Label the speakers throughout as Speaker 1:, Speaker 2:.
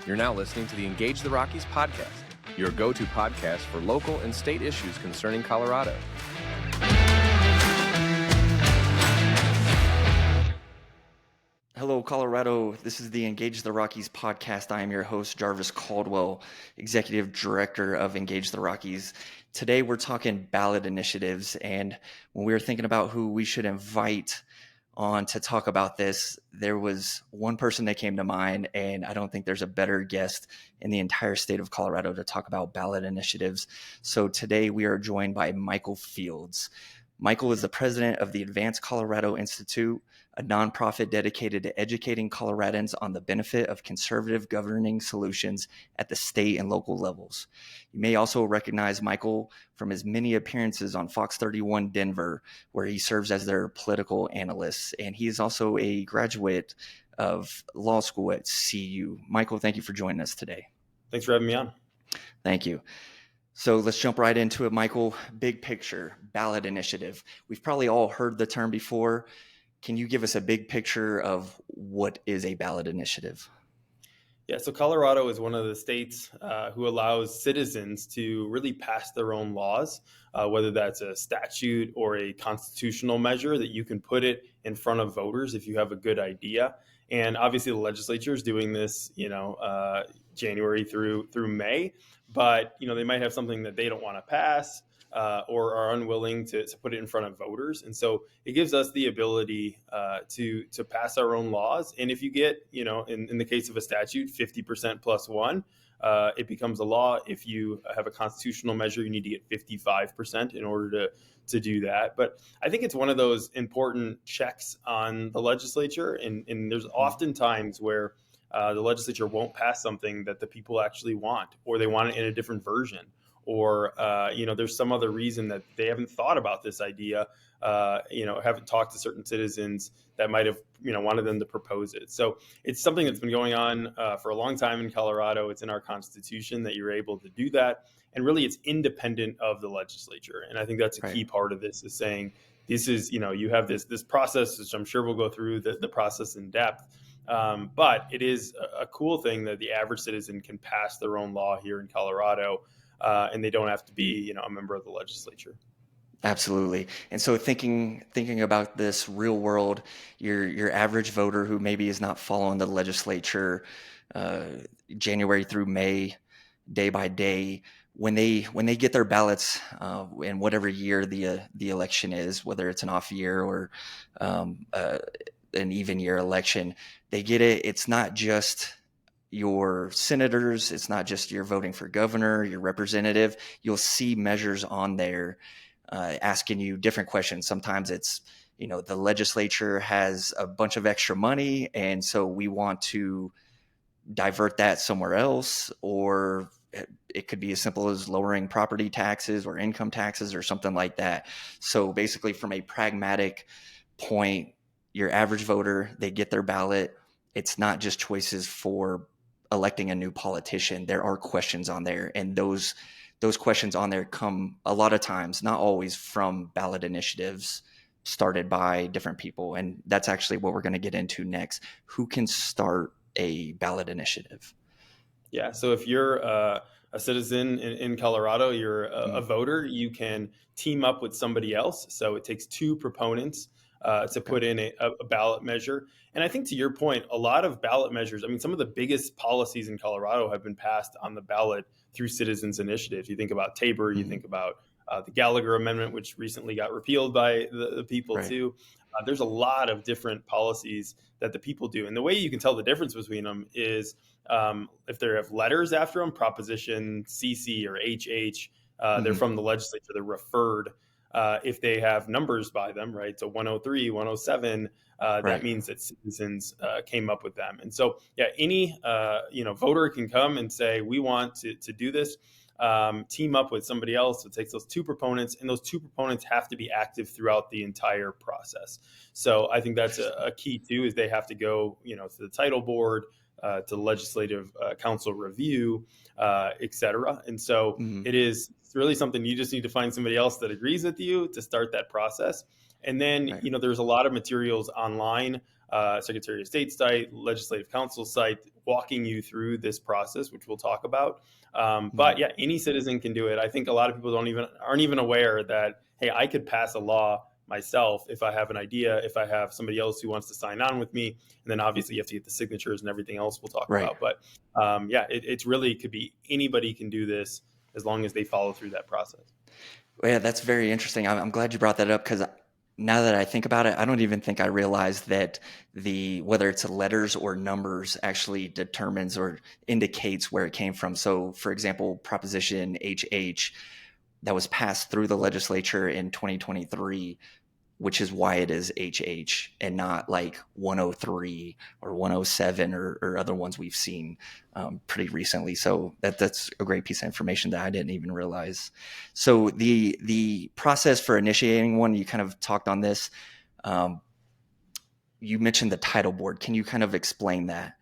Speaker 1: You're now listening to the Engage the Rockies podcast, your go-to podcast for local and state issues concerning Colorado.
Speaker 2: Hello, Colorado. This is the Engage the Rockies podcast. I am your host, Jarvis Caldwell, Executive Director of Engage the Rockies. Today, we're talking ballot initiatives. And when we were thinking about who we should invite on to talk about this, there was one person that came to mind, and I don't think there's a better guest in the entire state of Colorado to talk about ballot initiatives. So today, we are joined by Michael Fields. Michael is the president of the Advanced Colorado Institute, a nonprofit dedicated to educating Coloradans on the benefit of conservative governing solutions at the state and local levels. You may also recognize Michael from his many appearances on Fox 31 Denver, where he serves as their political analyst. And he is also a graduate of law school at CU. Michael, thank you for joining us today.
Speaker 3: Thanks for having me on.
Speaker 2: Thank you. So let's jump right into it, Michael. Big picture, ballot initiative. We've probably all heard the term before. Can you give us a big picture of what is a ballot initiative?
Speaker 3: Yeah, so Colorado is one of the states who allows citizens to really pass their own laws, whether that's a statute or a constitutional measure that you can put it in front of voters if you have a good idea. And obviously the legislature is doing this, January through May, but they might have something that they don't want to pass or are unwilling to put it in front of voters. And so it gives us the ability to pass our own laws. And if you get, in the case of a statute, 50% plus one, it becomes a law. If you have a constitutional measure, you need to get 55% in order to do that. But I think it's one of those important checks on the legislature. And there's often times where the legislature won't pass something that the people actually want, or they want it in a different version, or there's some other reason that they haven't thought about this idea, haven't talked to certain citizens that might have wanted them to propose it. So it's something that's been going on for a long time in Colorado. It's in our Constitution that you're able to do that, and really it's independent of the legislature. And I think that's a key part of this, is saying this is you have this process, which I'm sure we'll go through the process in depth. But it is a cool thing that the average citizen can pass their own law here in Colorado, and they don't have to be, a member of the legislature.
Speaker 2: Absolutely. And so thinking about this real world, your average voter who maybe is not following the legislature January through May, day by day, when they get their ballots in whatever year the election is, whether it's an off year or an even year election, they get it. It's not just your senators. It's not just you're voting for governor, your representative. You'll see measures on there asking you different questions. Sometimes it's, the legislature has a bunch of extra money, and so we want to divert that somewhere else, or it could be as simple as lowering property taxes or income taxes or something like that. So basically, from a pragmatic point, your average voter, they get their ballot. It's not just choices for electing a new politician. There are questions on there, and those questions on there come a lot of times, not always, from ballot initiatives started by different people. And that's actually what we're going to get into next. Who can start a ballot initiative?
Speaker 3: Yeah. So if you're a citizen in Colorado, you're a voter, you can team up with somebody else. So it takes two proponents to put in a ballot measure. And I think, to your point, a lot of ballot measures, some of the biggest policies in Colorado have been passed on the ballot through citizens' initiatives. You think about Tabor, you think about the Gallagher Amendment, which recently got repealed by the people too. There's a lot of different policies that the people do. And the way you can tell the difference between them is if they have letters after them, Proposition CC or HH, they're from the legislature, they're referred. If they have numbers by them, right? So 103, 107, that means that citizens came up with them. And so, any, voter can come and say, we want to do this, team up with somebody else. So it takes those two proponents, and those two proponents have to be active throughout the entire process. So I think that's a key too, is they have to go, to the title board, to the legislative council review, et cetera. And so it's really something you just need to find somebody else that agrees with you to start that process. And then, there's a lot of materials online Secretary of State site, Legislative Council site, walking you through this process, which we'll talk about. But yeah, any citizen can do it. I think a lot of people aren't even aware that, hey, I could pass a law myself if I have an idea, if I have somebody else who wants to sign on with me, and then obviously you have to get the signatures and everything else we'll talk
Speaker 2: Right.
Speaker 3: about. But yeah, it's really could be anybody can do this as long as they follow through that process.
Speaker 2: Well, yeah, that's very interesting. I'm glad you brought that up, because now that I think about it, I don't even think I realized that whether it's letters or numbers actually determines or indicates where it came from. So, for example, Proposition HH that was passed through the legislature in 2023, which is why it is HH and not like 103 or 107 or other ones we've seen pretty recently. So that's a great piece of information that I didn't even realize. So the process for initiating one, you kind of talked on this. You mentioned the title board. Can you kind of explain that?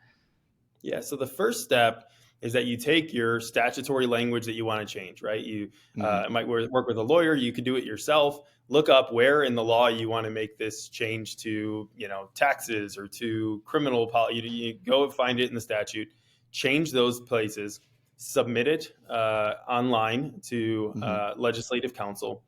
Speaker 3: Yeah. So the first step is that you take your statutory language that you want to change, right? You might work with a lawyer. You could do it yourself. Look up where in the law you want to make this change to, taxes or to criminal policy. You go find it in the statute, change those places, submit it online to Legislative Council.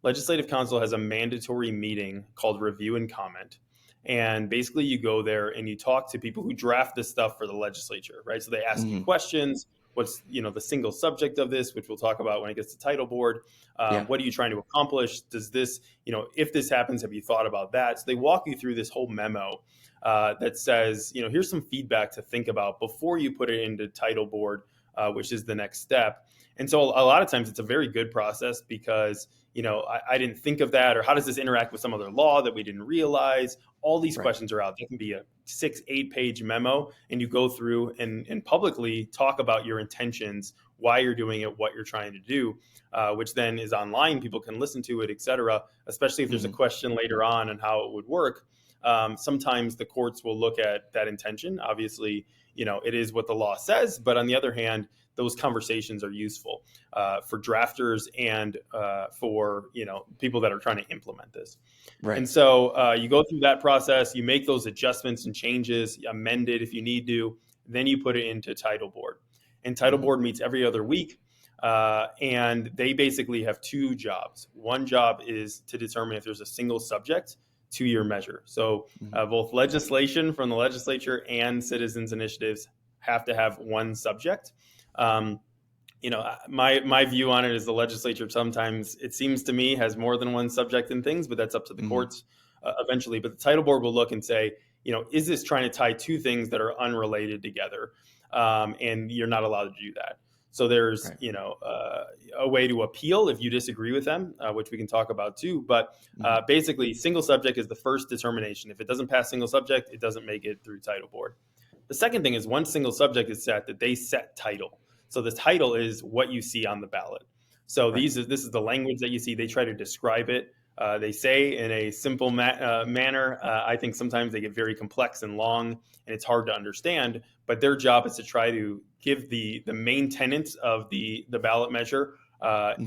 Speaker 3: Legislative Council has a mandatory meeting called review and comment. And basically you go there and you talk to people who draft this stuff for the legislature, right? So they ask you questions. What's, the single subject of this, which we'll talk about when it gets to title board. What are you trying to accomplish? Does this, if this happens, have you thought about that? So they walk you through this whole memo that says, here's some feedback to think about before you put it into title board, which is the next step. And so a lot of times it's a very good process because, I didn't think of that, or how does this interact with some other law that we didn't realize? All these questions are out. There can be a 6-8 page memo, and you go through and publicly talk about your intentions, why you're doing it, what you're trying to do, which then is online. People can listen to it, et cetera, especially if there's a question later on how it would work. Sometimes the courts will look at that intention. Obviously, it is what the law says, but on the other hand, those conversations are useful for drafters and for people that are trying to implement this. Right. And so you go through that process, you make those adjustments and changes, amend it if you need to, then you put it into title board. And title board meets every other week. And they basically have two jobs. One job is to determine if there's a single subject to your measure. So both legislation from the legislature and citizens initiatives have to have one subject. My view on it is the legislature sometimes, it seems to me, has more than one subject in things, but that's up to the courts eventually. But the title board will look and say, is this trying to tie two things that are unrelated together? And you're not allowed to do that. So there's, a way to appeal if you disagree with them, which we can talk about too. But basically, single subject is the first determination. If it doesn't pass single subject, it doesn't make it through title board. The second thing is once single subject is set, that they set title. So the title is what you see on the ballot. So this is the language that you see. They try to describe it. They say in a simple manner. I think sometimes they get very complex and long, and it's hard to understand. But their job is to try to give the main tenets of the ballot measure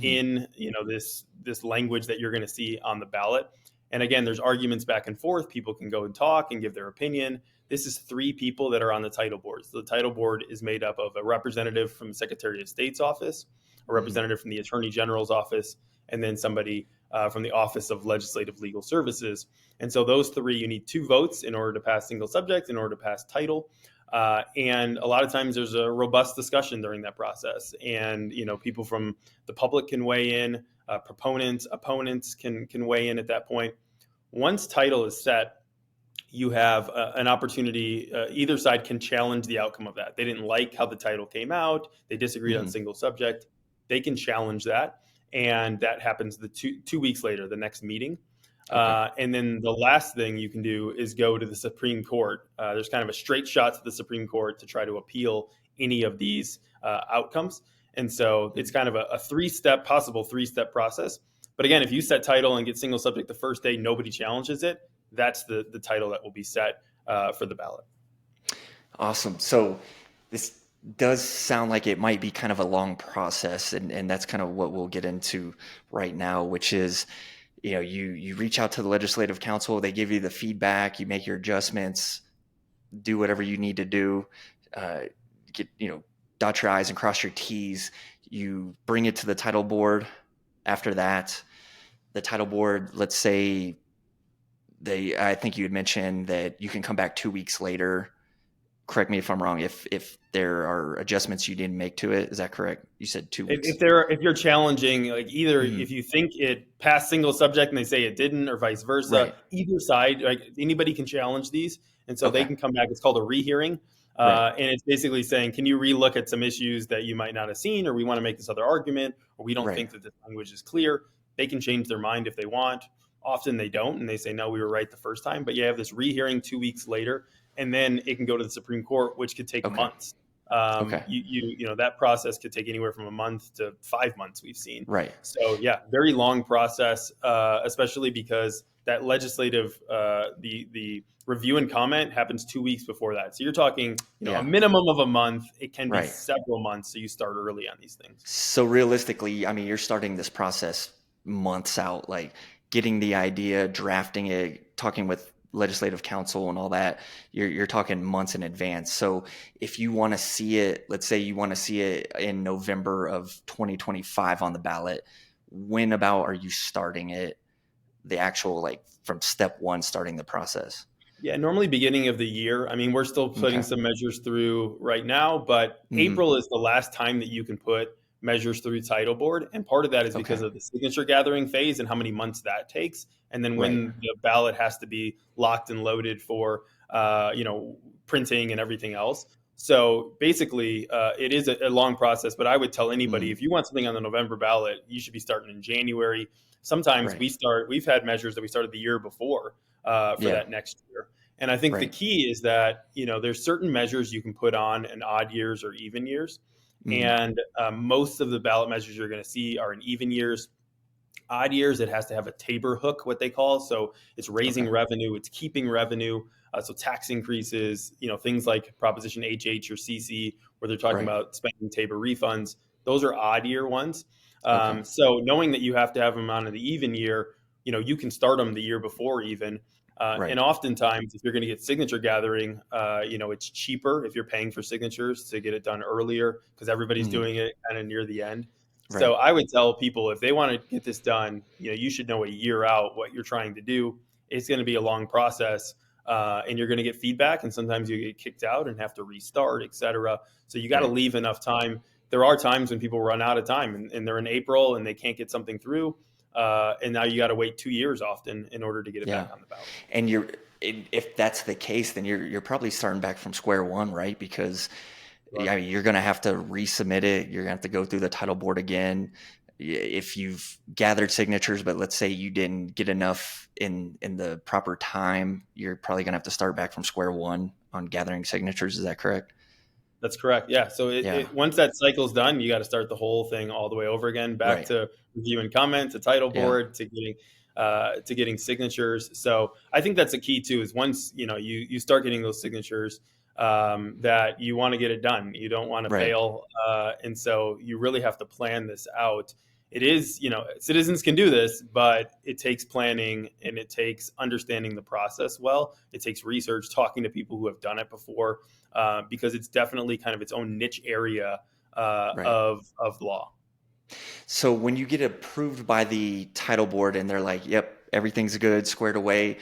Speaker 3: in this language that you're going to see on the ballot. And again, there's arguments back and forth. People can go and talk and give their opinion. This is 3 people that are on the title board. So the title board is made up of a representative from the Secretary of State's office, a representative from the Attorney General's office, and then somebody from the Office of Legislative Legal Services. And so those 3, you need 2 votes in order to pass single subject, in order to pass title. And a lot of times there's a robust discussion during that process. And, people from the public can weigh in, proponents, opponents can weigh in at that point. Once title is set, you have an opportunity. Either side can challenge the outcome of that. They didn't like how the title came out. They disagreed on single subject. They can challenge that. And that happens the two weeks later, the next meeting. And then the last thing you can do is go to the Supreme Court. There's kind of a straight shot to the Supreme Court to try to appeal any of these outcomes. And so it's kind of a possible three-step process. But again, if you set title and get single subject the first day, nobody challenges it. That's the title that will be set for the ballot.
Speaker 2: Awesome. So this does sound like it might be kind of a long process, and that's kind of what we'll get into right now, which is you reach out to the legislative council, they give you the feedback, you make your adjustments, do whatever you need to do, get, dot your I's and cross your T's. You bring it to the title board. After that, the title board, let's say I think you had mentioned that you can come back 2 weeks later. Correct me if I'm wrong. If there are adjustments you didn't make to it, is that correct? You said 2 weeks.
Speaker 3: If you're challenging, like either if you think it passed single subject and they say it didn't, or vice versa,
Speaker 2: Right.
Speaker 3: either side, like anybody can challenge these, and so they
Speaker 2: Okay.
Speaker 3: can come back. It's called a rehearing,
Speaker 2: Right.
Speaker 3: and it's basically saying, can you relook at some issues that you might not have seen, or we want to make this other argument, or we don't
Speaker 2: Right.
Speaker 3: think that this language is clear. They can change their mind if they want. Often they don't, and they say, no, we were right the first time. But you have this rehearing 2 weeks later, and then it can go to the Supreme Court, which could take
Speaker 2: Okay.
Speaker 3: months.
Speaker 2: Okay.
Speaker 3: That process could take anywhere from a month to 5 months, we've seen.
Speaker 2: Right.
Speaker 3: So yeah, very long process, especially because that legislative, the review and comment happens 2 weeks before that. So you're talking,
Speaker 2: Yeah.
Speaker 3: a minimum of a month. It can be
Speaker 2: Right.
Speaker 3: several months. So you start early on these things.
Speaker 2: So realistically, I mean, you're starting this process months out, like getting the idea, drafting it, talking with legislative council and all that. You're talking months in advance. So if you want to see it, let's say you want to see it in November of 2025 on the ballot, when about are you starting it? The actual, like, from step one, starting the process.
Speaker 3: Yeah, normally beginning of the year. I mean, we're still putting
Speaker 2: Okay.
Speaker 3: some measures through right now, but
Speaker 2: Mhm.
Speaker 3: April is the last time that you can put measures through title board. And part of that is because
Speaker 2: Okay.
Speaker 3: of the signature gathering phase and how many months that takes. And then when
Speaker 2: Right.
Speaker 3: the ballot has to be locked and loaded for, printing and everything else. So basically, it is a long process, but I would tell anybody, if you want something on the November ballot, you should be starting in January. Sometimes
Speaker 2: Right.
Speaker 3: we've had measures that we started the year before for
Speaker 2: Yeah.
Speaker 3: that next year. And I think the
Speaker 2: Right.
Speaker 3: key is that, there's certain measures you can put on in odd years or even years.
Speaker 2: Mhm.
Speaker 3: And most of the ballot measures you're going to see are in even years. Odd years, it has to have a Tabor hook, what they call. So it's raising
Speaker 2: Okay.
Speaker 3: revenue, it's keeping revenue. So tax increases, things like Proposition HH or CC, where they're talking
Speaker 2: Right.
Speaker 3: about spending Tabor refunds. Those are odd year ones.
Speaker 2: Okay.
Speaker 3: So knowing that you have to have them on in the even year, you can start them the year before even.
Speaker 2: Right.
Speaker 3: And oftentimes, if you're going to get signature gathering, it's cheaper if you're paying for signatures to get it done earlier because everybody's
Speaker 2: Mhm.
Speaker 3: doing it kind of near the end.
Speaker 2: Right.
Speaker 3: So I would tell people if they want to get this done, you should know a year out what you're trying to do. It's going to be a long process, and you're going to get feedback, and sometimes you get kicked out and have to restart, et cetera. So you got to
Speaker 2: Right.
Speaker 3: leave enough time. There are times when people run out of time, and they're in April and they can't get something through, and now you got to wait 2 years often in order to get it
Speaker 2: Yeah.
Speaker 3: back on the ballot.
Speaker 2: And if that's the case, then you're probably starting back from square one, right? Because
Speaker 3: Right.
Speaker 2: I mean, you're going to have to resubmit it. You're going to have to go through the title board again. If you've gathered signatures, but let's say you didn't get enough in the proper time, you're probably going to have to start back from square one on gathering signatures. Is that correct?
Speaker 3: That's correct. Yeah. So
Speaker 2: Yeah.
Speaker 3: once that cycle's done, you got to start the whole thing all the way over again, back
Speaker 2: Right.
Speaker 3: to review and comment, to title
Speaker 2: Yeah.
Speaker 3: board, to getting signatures. So I think that's the key too. Is once you start getting those signatures, that you want to get it done. You don't want to
Speaker 2: Right.
Speaker 3: fail, and so you really have to plan this out. It is, citizens can do this, but it takes planning and it takes understanding the process well. It takes research, talking to people who have done it before, because it's definitely kind of its own niche area
Speaker 2: Right.
Speaker 3: of law.
Speaker 2: So when you get approved by the title board and they're like, "Yep, everything's good, squared away,"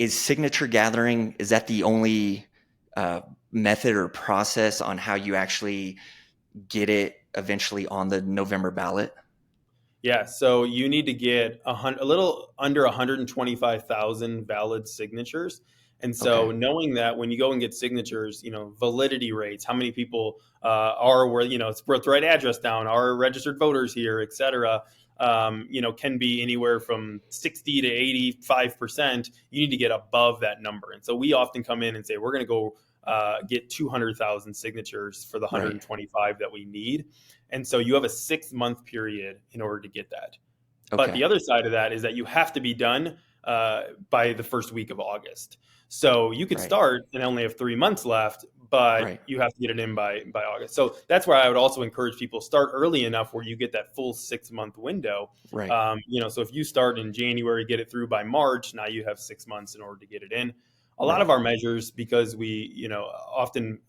Speaker 2: is signature gathering, is that the only method or process on how you actually get it eventually on the November ballot?
Speaker 3: Yeah, so you need to get a little under 125,000 valid signatures. And so
Speaker 2: Okay.
Speaker 3: knowing that when you go and get signatures, validity rates, how many people are where, it's wrote the right address down, are registered voters here, et cetera, can be anywhere from 60 to 85%. You need to get above that number. And so we often come in and say, we're going to go get 200,000 signatures for the
Speaker 2: Right.
Speaker 3: 125 that we need. And so you have a 6-month period in order to get that. But
Speaker 2: Okay.
Speaker 3: the other side of that is that you have to be done by the first week of August. So you could
Speaker 2: Right.
Speaker 3: start and only have 3 months left, but
Speaker 2: Right.
Speaker 3: you have to get it in by August. So that's where I would also encourage people, start early enough where you get that full 6 month window.
Speaker 2: Right.
Speaker 3: So if you start in January, get it through by March, now you have 6 months in order to get it in. A lot
Speaker 2: Right.
Speaker 3: of our measures, because we, often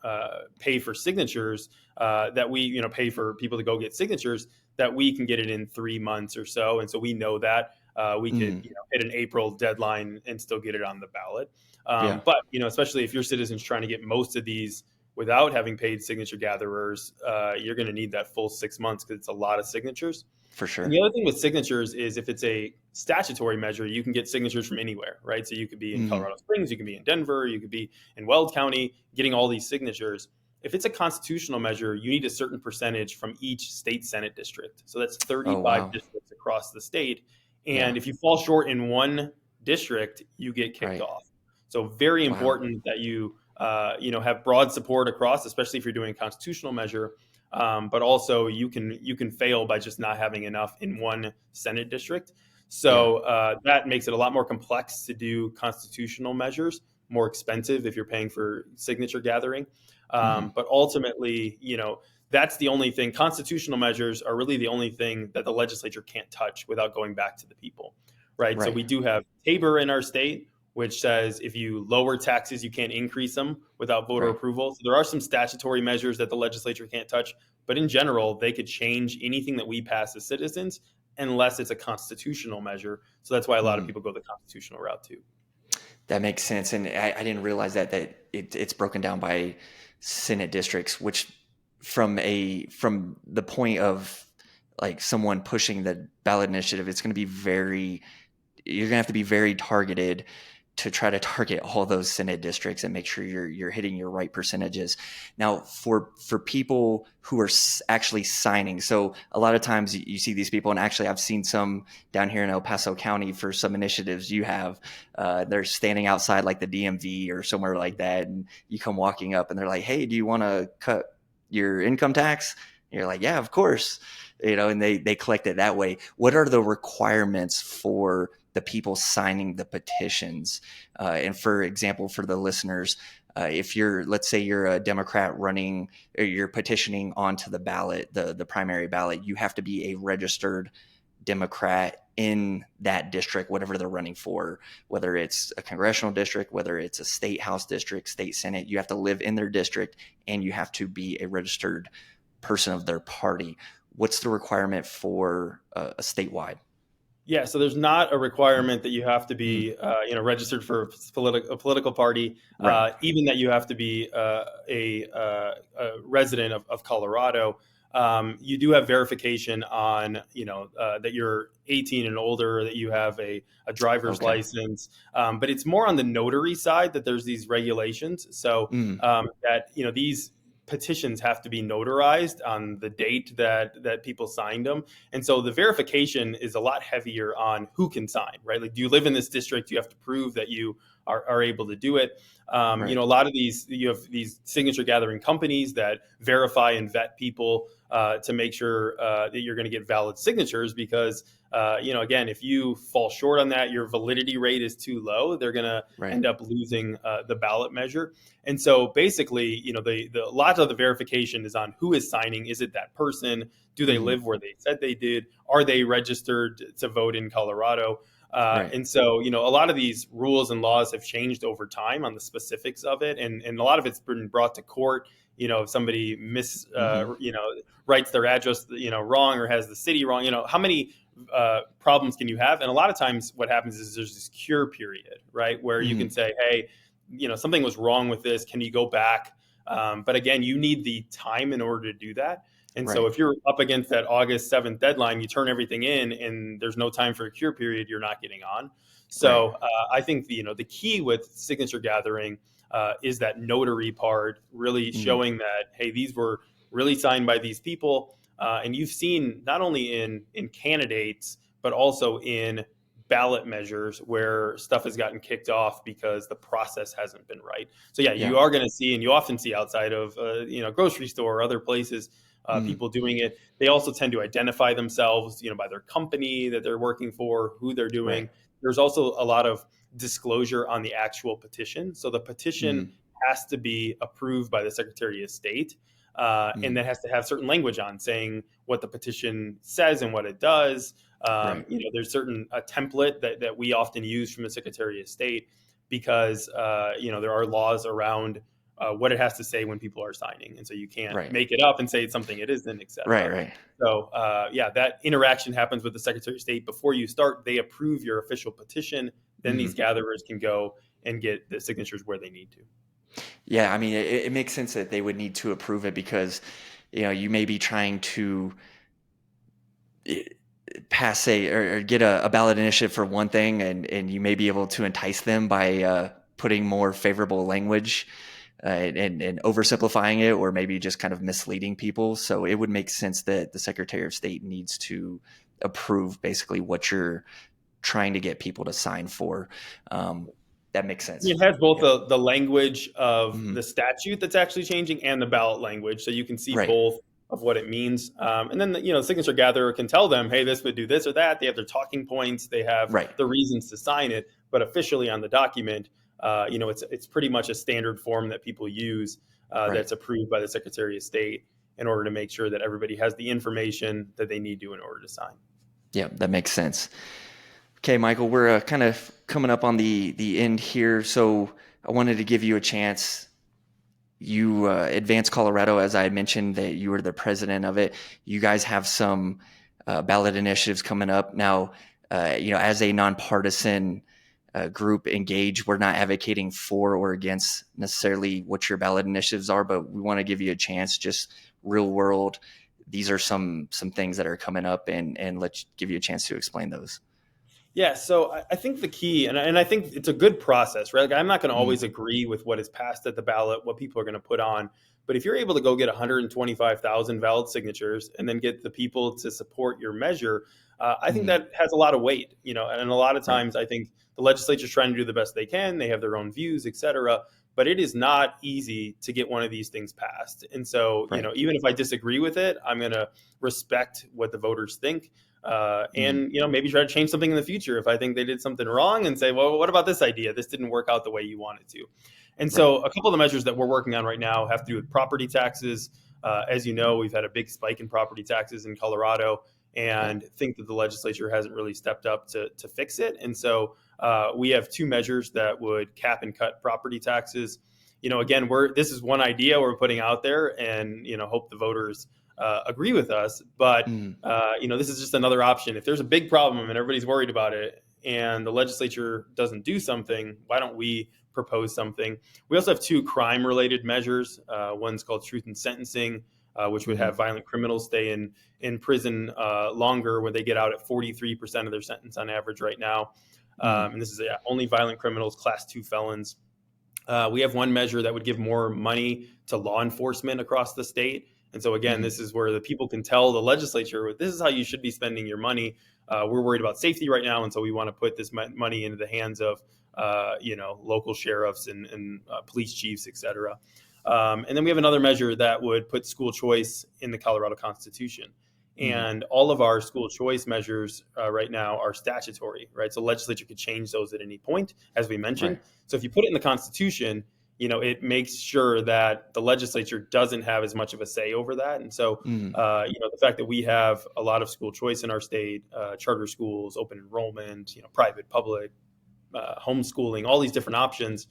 Speaker 3: pay for signatures, that we, pay for people to go get signatures, that we can get it in 3 months or so. And so we know that we could,
Speaker 2: Mm.
Speaker 3: hit an April deadline and still get it on the ballot.
Speaker 2: Yeah.
Speaker 3: But, especially if your citizens trying to get most of these without having paid signature gatherers, you're going to need that full 6 months because it's a lot of signatures.
Speaker 2: For
Speaker 3: And
Speaker 2: sure.
Speaker 3: the other thing with signatures is if it's a statutory measure, you can get signatures from anywhere, right? So you could be in
Speaker 2: Mm.
Speaker 3: Colorado Springs, you can be in Denver, you could be in Weld County, getting all these signatures. If it's a constitutional measure, you need a certain percentage from each state Senate district. So that's
Speaker 2: Oh,
Speaker 3: 35
Speaker 2: wow.
Speaker 3: districts across the state.
Speaker 2: Yeah.
Speaker 3: And if you fall short in one district, you get kicked
Speaker 2: Right.
Speaker 3: off. So very
Speaker 2: Wow.
Speaker 3: important that you, have broad support across, especially if you're doing a constitutional measure. But also you can fail by just not having enough in one Senate district.
Speaker 2: Yeah.
Speaker 3: So that makes it a lot more complex to do constitutional measures, more expensive if you're paying for signature gathering.
Speaker 2: Mm.
Speaker 3: But ultimately, that's the only thing. Constitutional measures are really the only thing that the legislature can't touch without going back to the people, right? So
Speaker 2: Right.
Speaker 3: we do have Tabor in our state, which says if you lower taxes, you can't increase them without voter
Speaker 2: Right.
Speaker 3: approval. So there are some statutory measures that the legislature can't touch, but in general, they could change anything that we pass as citizens unless it's a constitutional measure. So that's why a lot of
Speaker 2: Mm.
Speaker 3: people go the constitutional route too.
Speaker 2: That makes sense. And I didn't realize it's broken down by Senate districts, which from the point of like someone pushing the ballot initiative, it's going to be you're going to have to be very targeted to try to target all those Senate districts and make sure you're hitting your right percentages. Now, for people who are actually signing, so a lot of times you see these people, and actually I've seen some down here in El Paso County for some initiatives you have. They're standing outside like the DMV or somewhere like that, and you come walking up, and they're like, "Hey, do you want to cut your income tax?" And you're like, "Yeah, of course." And they collect it that way. What are the requirements for the people signing the petitions? And for example, for the listeners, if let's say you're a Democrat running, or you're petitioning onto the ballot, the primary ballot, you have to be a registered Democrat in that district, whatever they're running for, whether it's a congressional district, whether it's a state house district, state Senate, you have to live in their district and you have to be a registered person of their party. What's the requirement for a statewide?
Speaker 3: Yeah, so there's not a requirement that you have to
Speaker 2: Mm.
Speaker 3: be, registered for a political party,
Speaker 2: Right.
Speaker 3: even that you have to be a resident of Colorado. You do have verification on, that you're 18 and older, that you have a driver's
Speaker 2: Okay.
Speaker 3: license. But it's more on the notary side that there's these regulations. So
Speaker 2: Mm.
Speaker 3: that, these petitions have to be notarized on the date that people signed them. And so the verification is a lot heavier on who can sign, right? Like, do you live in this district? You have to prove that you are able to do it.
Speaker 2: Right.
Speaker 3: A lot of you have these signature gathering companies that verify and vet people to make sure that you're going to get valid signatures because, again, if you fall short on that, your validity rate is too low, they're going to
Speaker 2: Right.
Speaker 3: end up losing the ballot measure. And so basically, a lot of the verification is on who is signing. Is it that person? Do they
Speaker 2: Mhm.
Speaker 3: live where they said they did? Are they registered to vote in Colorado?
Speaker 2: Right.
Speaker 3: And so, a lot of these rules and laws have changed over time on the specifics of it. And a lot of it's been brought to court. If somebody
Speaker 2: Mhm.
Speaker 3: writes their address, wrong, or has the city wrong, how many problems can you have? And a lot of times what happens is there's this cure period, right? Where you can
Speaker 2: Mhm.
Speaker 3: say, hey, something was wrong with this. Can you go back? But again, you need the time in order to do that. And so
Speaker 2: Right.
Speaker 3: if you're up against that August 7th deadline, you turn everything in and there's no time for a cure period, you're not getting on.
Speaker 2: Right.
Speaker 3: So I think the key with signature gathering is that notary part, really
Speaker 2: Mhm.
Speaker 3: showing that, hey, these were really signed by these people. And you've seen not only in candidates, but also in ballot measures where stuff has gotten kicked off because the process hasn't been right. So yeah,
Speaker 2: Yeah.
Speaker 3: you are going to see, and you often see outside of grocery store or other places,
Speaker 2: Mhm.
Speaker 3: people doing it. They also tend to identify themselves, by their company that they're working for, who they're doing.
Speaker 2: Right.
Speaker 3: there's also a lot of disclosure on the actual petition. So the petition has to be approved by the Secretary of State. And that has to have certain language on saying what the petition says and what it does.
Speaker 2: Right.
Speaker 3: There's certain a template that we often use from the Secretary of State because there are laws around what it has to say when people are signing, and so you can't
Speaker 2: Right.
Speaker 3: make it up and say it's something it isn't, etc.
Speaker 2: Right.
Speaker 3: So that interaction happens with the Secretary of State before you start. They approve your official petition, then these gatherers can go and get the signatures where they need to.
Speaker 2: Yeah, I mean, it makes sense that they would need to approve it because, you may be trying to pass or get a ballot initiative for one thing, and you may be able to entice them by putting more favorable language and oversimplifying it, or maybe just kind of misleading people. So it would make sense that the Secretary of State needs to approve basically what you're trying to get people to sign for. That makes sense.
Speaker 3: It has both the language of the statute that's actually changing and the ballot language, so you can see both of what it means. And then the signature gatherer can tell them, hey, this would do this or that. They have their talking points. They have the reasons to sign it. But officially on the document, it's pretty much a standard form that people use that's approved by the Secretary of State in order to make sure that everybody has the information that they need to in order to sign. Yeah,
Speaker 2: that makes sense. Okay, Michael, we're kind of coming up on the end here, so I wanted to give you a chance. You Advance Colorado, as I had mentioned, that you were the president of it. You guys have some ballot initiatives coming up now. As a nonpartisan group engaged, we're not advocating for or against necessarily what your ballot initiatives are, but we want to give you a chance, just real world. These are some things that are coming up, and let's give you a chance to explain those.
Speaker 3: Yeah, so I think the key, and I think it's a good process, right? Like, I'm not going to always agree with what is passed at the ballot, what people are going to put on. But if you're able to go get 125,000 valid signatures and then get the people to support your measure, I think that has a lot of weight, and a lot of times I think the legislature's trying to do the best they can. They have their own views, et cetera. But it is not easy to get one of these things passed. And so, even if I disagree with it, I'm going to respect what the voters think. And maybe try to change something in the future if I think they did something wrong, and say, well, what about this idea? This didn't work out the way you wanted to. And so a couple of the measures that we're working on right now have to do with property taxes. As you know, we've had a big spike in property taxes in Colorado, and think that the legislature hasn't really stepped up to fix it. And so we have two measures that would cap and cut property taxes. Again, this is one idea we're putting out there, and hope the voters agree with us, but this is just another option. If there's a big problem and everybody's worried about it and the legislature doesn't do something, why don't we propose something? We also have two crime-related measures. One's called Truth in Sentencing, which would have violent criminals stay in prison longer when they get out at 43% of their sentence on average right now. And this is only violent criminals, Class 2 felons. We have one measure that would give more money to law enforcement across the state. And so, again, this is where the people can tell the legislature, this is how you should be spending your money. We're worried about safety right now, and so we want to put this money into the hands of, local sheriffs and police chiefs, et cetera. And then we have another measure that would put school choice in the Colorado Constitution. And all of our school choice measures right now are statutory, right? So the legislature could change those at any point, as we mentioned. So if you put it in the Constitution, it makes sure that the legislature doesn't have as much of a say over that. And so, the fact that we have a lot of school choice in our state, charter schools, open enrollment, private, public, homeschooling, all these different options,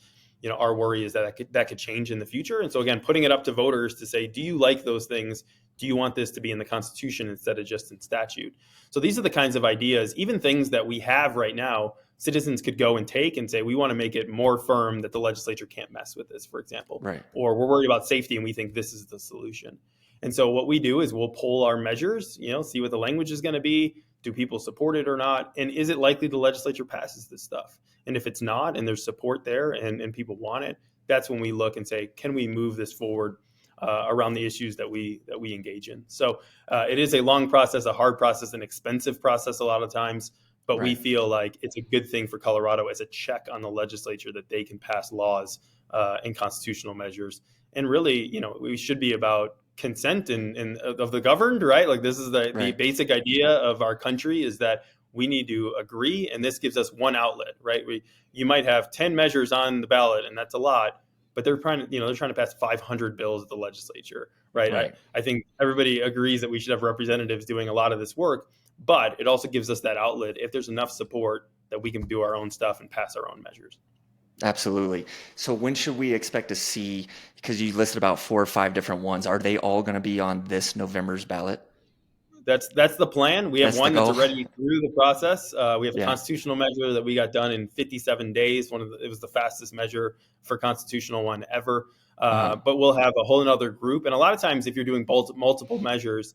Speaker 3: our worry is that could change in the future. And so, again, putting it up to voters to say, do you like those things? Do you want this to be in the Constitution instead of just in statute? So these are the kinds of ideas, even things that we have right now, citizens could go and take and say, we want to make it more firm that the legislature can't mess with this, for example. Or we're worried about safety and we think this is the solution. And so what we do is we'll pull our measures, see what the language is going to be. Do people support it or not? And is it likely the legislature passes this stuff? And if it's not, and there's support there and people want it, that's when we look and say, can we move this forward around the issues that we engage in? So it is a long process, a hard process, an expensive process a lot of times. But we feel like it's a good thing for Colorado as a check on the legislature that they can pass laws and constitutional measures. And really, we should be about consent and of the governed, right? Like this is the basic idea of our country, is that We need to agree, and this gives us one outlet, right? You might have 10 measures on the ballot, and that's a lot, but they're trying to pass 500 bills at the legislature, right?
Speaker 2: Right.
Speaker 3: I think everybody agrees that we should have representatives doing a lot of this work, but it also gives us that outlet if there's enough support that we can do our own stuff and pass our own measures.
Speaker 2: Absolutely. So when should we expect to see, because you listed about 4 or 5 different ones, are they all going to be on this November's ballot?
Speaker 3: That's the plan. We have
Speaker 2: That's
Speaker 3: one
Speaker 2: the
Speaker 3: that's
Speaker 2: goal?
Speaker 3: already through the process. We have a
Speaker 2: Yeah.
Speaker 3: constitutional measure that we got done in 57 days. It was the fastest measure for constitutional one ever. But we'll have a whole another group. And a lot of times, if you're doing multiple measures,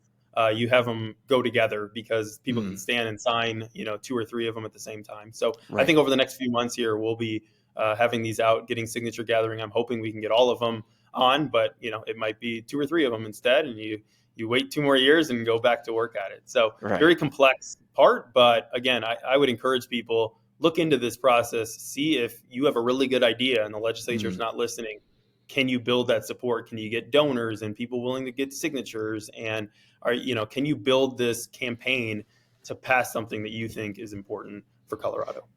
Speaker 3: you have them go together because people can stand and sign, 2 or 3 of them at the same time. So I think over the next few months here, we'll be having these out, getting signature gathering. I'm hoping we can get all of them on, but it might be 2 or 3 of them instead, and you wait 2 more years and go back to work at it. So very complex part, but again, I would encourage people, look into this process, see if you have a really good idea and the legislature is not listening. Can you build that support? Can you get donors and people willing to get signatures? And can you build this campaign to pass something that you think is important for Colorado?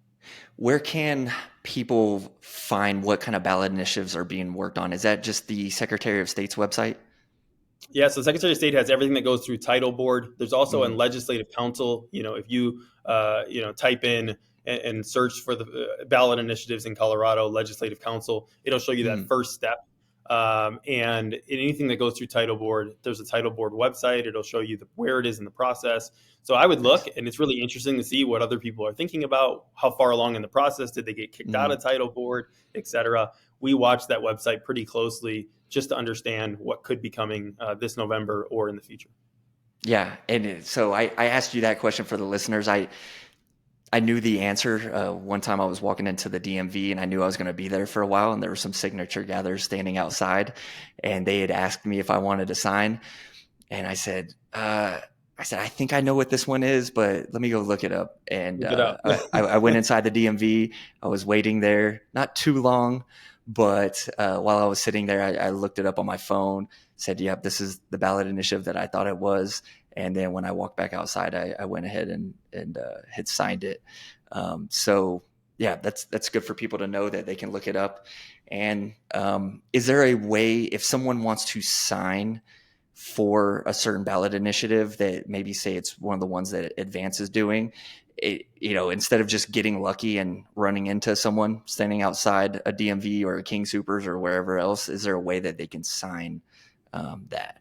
Speaker 2: Where can people find what kind of ballot initiatives are being worked on? Is that just the Secretary of State's website?
Speaker 3: Yeah, so Secretary of State has everything that goes through Title Board. There's also a Legislative Council. If you type in and search for the ballot initiatives in Colorado, Legislative Council, it'll show you that first step. And anything that goes through Title Board, there's a Title Board website. It'll show you where it is in the process. So I would look, and it's really interesting to see what other people are thinking about, how far along in the process did they get kicked out of Title Board, et cetera. We watch that website pretty closely just to understand what could be coming this November or in the future.
Speaker 2: Yeah, and so I asked you that question for the listeners. I knew the answer. One time I was walking into the DMV and I knew I was going to be there for a while, and there were some signature gatherers standing outside, and they had asked me if I wanted to sign, and I said, I think I know what this one is, but let me go look it up. And
Speaker 3: Look it up.
Speaker 2: I went inside the DMV. I was waiting there, not too long, but while I was sitting there, I looked it up on my phone, said, yep, this is the ballot initiative that I thought it was. And then when I walked back outside, I went ahead and had signed it. So yeah, that's good for people to know that they can look it up. And is there a way, if someone wants to sign for a certain ballot initiative that maybe say it's one of the ones that Advance is doing, instead of just getting lucky and running into someone standing outside a DMV or a King Soopers or wherever else, is there a way that they can sign that?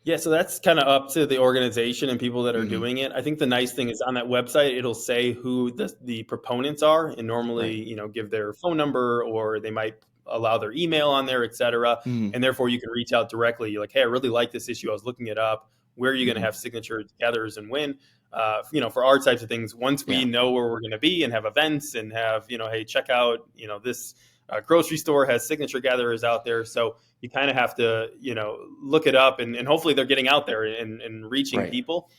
Speaker 3: Yeah, so that's kind of up to the organization and people that are doing it. I think the nice thing is on that website, it'll say who the proponents are, and normally, give their phone number, or they might allow their email on there, et cetera. And therefore you can reach out directly. You're like, hey, I really like this issue. I was looking it up. Where are you going to have signature gatherers and when? For our types of things, once we know where we're going to be and have events and have, hey, check out, this grocery store has signature gatherers out there. So you kind of have to, look it up, and hopefully they're getting out there and reaching people.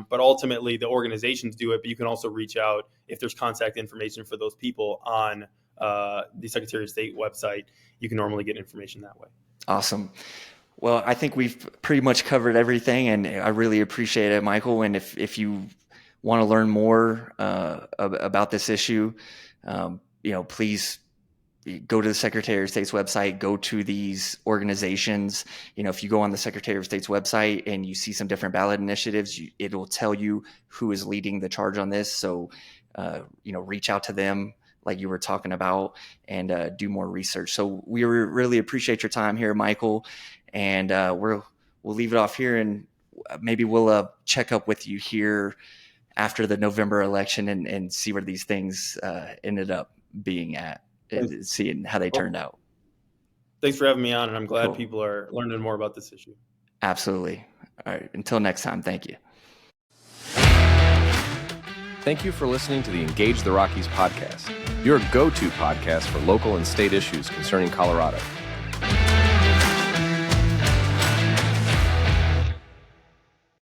Speaker 3: But ultimately the organizations do it, but you can also reach out if there's contact information for those people on the Secretary of State website. You can normally get information that way.
Speaker 2: Awesome. Well, I think we've pretty much covered everything, and I really appreciate it, Michael. And if you want to learn more about this issue, please go to the Secretary of State's website, go to these organizations. If you go on the Secretary of State's website and you see some different ballot initiatives, it'll tell you who is leading the charge on this. So, reach out to them like you were talking about, and do more research. So we really appreciate your time here, Michael. And we'll leave it off here, and maybe we'll check up with you here after the November election and see where these things ended up being at, and seeing how they turned out.
Speaker 3: Thanks for having me on, and I'm glad people are learning more about this issue.
Speaker 2: Absolutely. All right. Until next time, thank you.
Speaker 1: Thank you for listening to the Engage the Rockies podcast, your go-to podcast for local and state issues concerning Colorado.